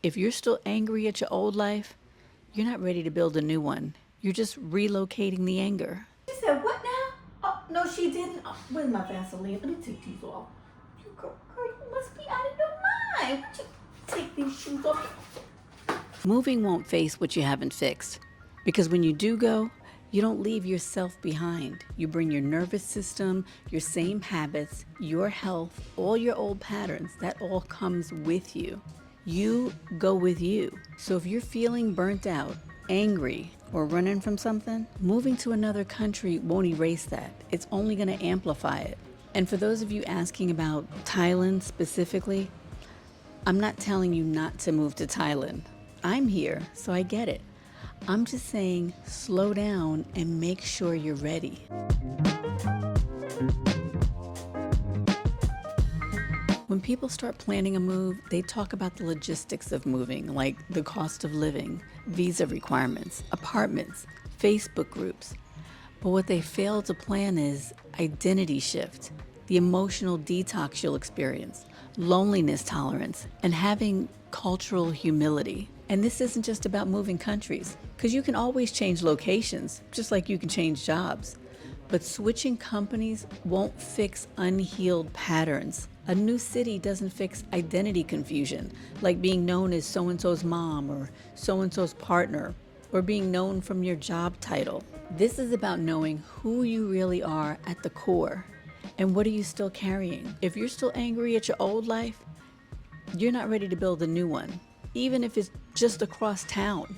If you're still angry at your old life, you're not ready to build a new one. You're just relocating the anger. She said, what now? Oh, no, she didn't. Oh, where's my Vaseline? Let me take these off. Girl, you must be out of your mind. Would you take these shoes off? Moving won't face what you haven't fixed. Because when you do go, you don't leave yourself behind. You bring your nervous system, your same habits, your health, all your old patterns. That all comes with you. You go with you. So if you're feeling burnt out, angry, or running from something, moving to another country won't erase that. It's only going to amplify it. And for those of you asking about Thailand specifically, I'm not telling you not to move to Thailand. I'm here, so I get it. I'm just saying slow down and make sure you're ready. When people start planning a move, they talk about the logistics of moving, like the cost of living, visa requirements, apartments, Facebook groups. But what they fail to plan is identity shift, the emotional detox you'll experience, loneliness tolerance, and having cultural humility. And this isn't just about moving countries, because you can always change locations, just like you can change jobs. But switching companies won't fix unhealed patterns. A new city doesn't fix identity confusion, like being known as so-and-so's mom or so-and-so's partner, or being known from your job title. This is about knowing who you really are at the core, and what are you still carrying. If you're still angry at your old life, you're not ready to build a new one, even if it's just across town.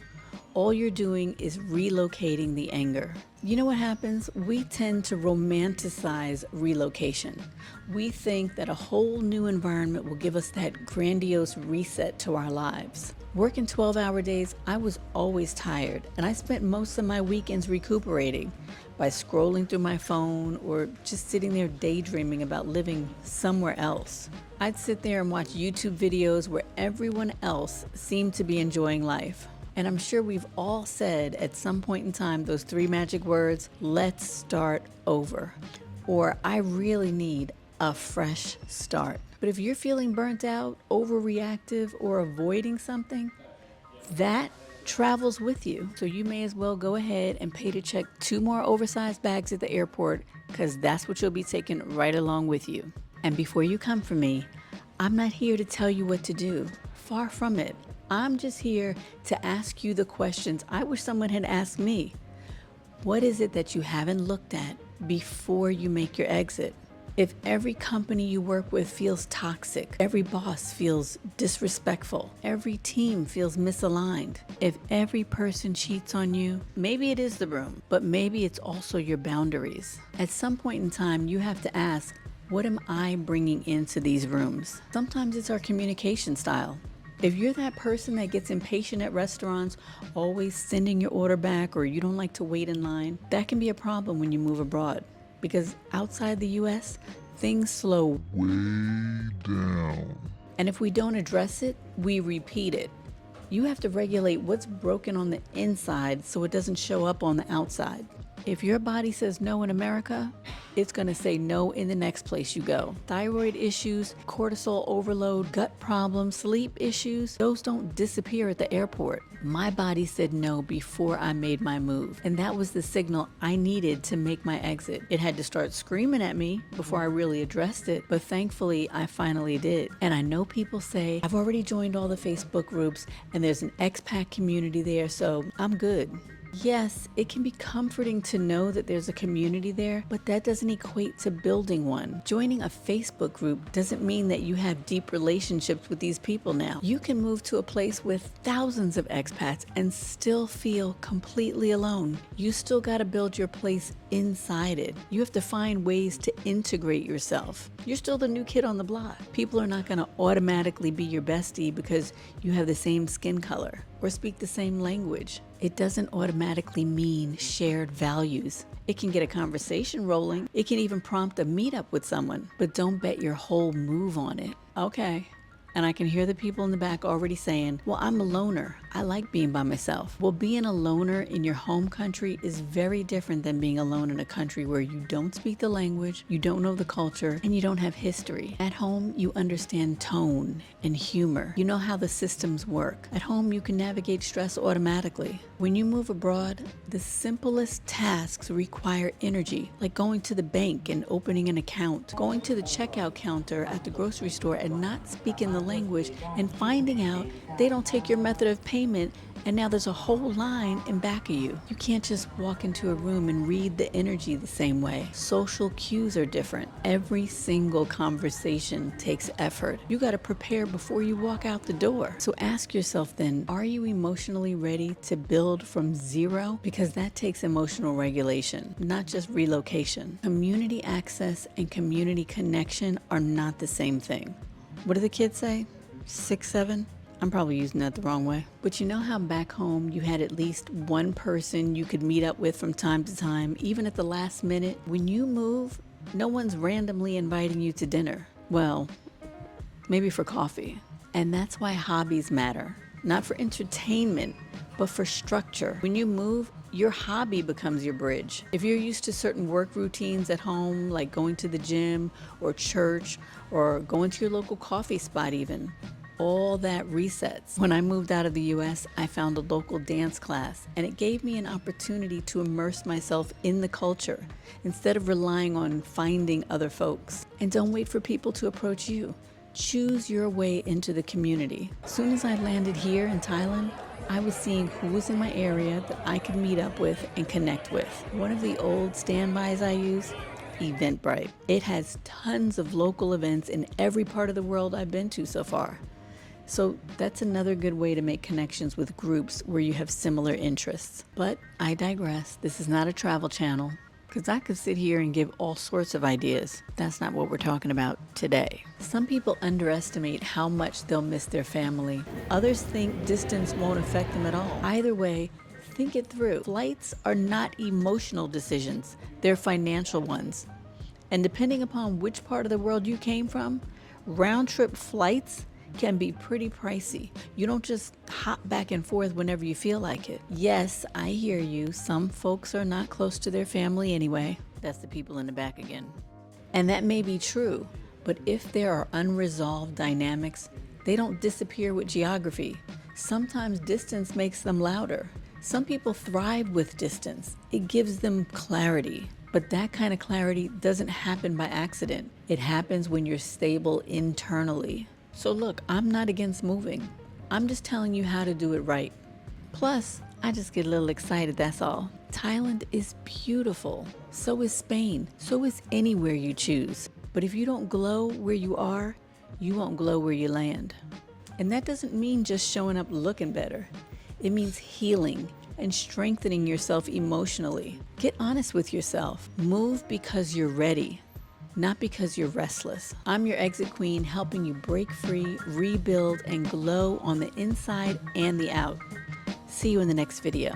All you're doing is relocating the anger. You know what happens? We tend to romanticize relocation. We think that a whole new environment will give us that grandiose reset to our lives. Working 12-hour days, I was always tired, and I spent most of my weekends recuperating by scrolling through my phone or just sitting there daydreaming about living somewhere else. I'd sit there and watch YouTube videos where everyone else seemed to be enjoying life. And I'm sure we've all said at some point in time those three magic words, let's start over, or I really need a fresh start. But if you're feeling burnt out, overreactive, or avoiding something, that travels with you. So you may as well go ahead and pay to check 2 more oversized bags at the airport, because that's what you'll be taking right along with you. And before you come for me, I'm not here to tell you what to do. Far from it. I'm just here to ask you the questions I wish someone had asked me. What is it that you haven't looked at before you make your exit? If every company you work with feels toxic, every boss feels disrespectful, every team feels misaligned, if every person cheats on you, maybe it is the room, but maybe it's also your boundaries. At some point in time, you have to ask, what am I bringing into these rooms? Sometimes it's our communication style. If you're that person that gets impatient at restaurants, always sending your order back, or you don't like to wait in line, that can be a problem when you move abroad. Because outside the US, things slow way down. And if we don't address it, we repeat it. You have to regulate what's broken on the inside so it doesn't show up on the outside. If your body says no in America, it's going to say no in the next place you go. Thyroid issues, cortisol overload, gut problems, sleep issues, those don't disappear at the airport. My body said no before I made my move, and that was the signal I needed to make my exit. It had to start screaming at me before I really addressed it, but thankfully I finally did. And I know people say, I've already joined all the Facebook groups and there's an expat community there, so I'm good. Yes, it can be comforting to know that there's a community there, but that doesn't equate to building one. Joining a Facebook group doesn't mean that you have deep relationships with these people now. You can move to a place with thousands of expats and still feel completely alone. You still got to build your place inside it. You have to find ways to integrate yourself. You're still the new kid on the block. People are not going to automatically be your bestie because you have the same skin color or speak the same language. It doesn't automatically mean shared values. It can get a conversation rolling. It can even prompt a meetup with someone, but don't bet your whole move on it. Okay. And I can hear the people in the back already saying, well, I'm a loner. I like being by myself. Well, being a loner in your home country is very different than being alone in a country where you don't speak the language, you don't know the culture, and you don't have history. At home, you understand tone and humor. You know how the systems work. At home, you can navigate stress automatically. When you move abroad, the simplest tasks require energy, like going to the bank and opening an account, going to the checkout counter at the grocery store and not speaking the language and finding out they don't take your method of payment, and now there's a whole line in back of you. You can't just walk into a room and read the energy the same way. Social cues are different. Every single conversation takes effort. You got to prepare before you walk out the door. So ask yourself then, are you emotionally ready to build from zero? Because that takes emotional regulation, not just relocation. Community access and community connection are not the same thing. What do the kids say? 6, 7? I'm probably using that the wrong way. But you know how back home you had at least one person you could meet up with from time to time, even at the last minute? When you move, no one's randomly inviting you to dinner. Well, maybe for coffee. And that's why hobbies matter. Not for entertainment, but for structure. When you move, your hobby becomes your bridge. If you're used to certain work routines at home, like going to the gym or church or going to your local coffee spot even, all that resets. When I moved out of the US, I found a local dance class, and it gave me an opportunity to immerse myself in the culture instead of relying on finding other folks. And don't wait for people to approach you. Choose your way into the community. As soon as I landed here in Thailand, I was seeing who was in my area that I could meet up with and connect with. One of the old standbys I use, Eventbrite. It has tons of local events in every part of the world I've been to so far. So that's another good way to make connections with groups where you have similar interests. But I digress. This is not a travel channel, because I could sit here and give all sorts of ideas. That's not what we're talking about today. Some people underestimate how much they'll miss their family. Others think distance won't affect them at all. Either way, think it through. Flights are not emotional decisions. They're financial ones. And depending upon which part of the world you came from, round-trip flights can be pretty pricey. You don't just hop back and forth whenever you feel like it. Yes, I hear you. Some folks are not close to their family anyway. That's the people in the back again. And that may be true, but if there are unresolved dynamics, they don't disappear with geography. Sometimes distance makes them louder. Some people thrive with distance. It gives them clarity. But that kind of clarity doesn't happen by accident. It happens when you're stable internally. So look, I'm not against moving. I'm just telling you how to do it right. Plus, I just get a little excited, that's all. Thailand is beautiful. So is Spain. So is anywhere you choose. But if you don't glow where you are, you won't glow where you land. And that doesn't mean just showing up looking better. It means healing and strengthening yourself emotionally. Get honest with yourself. Move because you're ready, not because you're restless. I'm your exit queen, helping you break free, rebuild, and glow on the inside and the out. See you in the next video.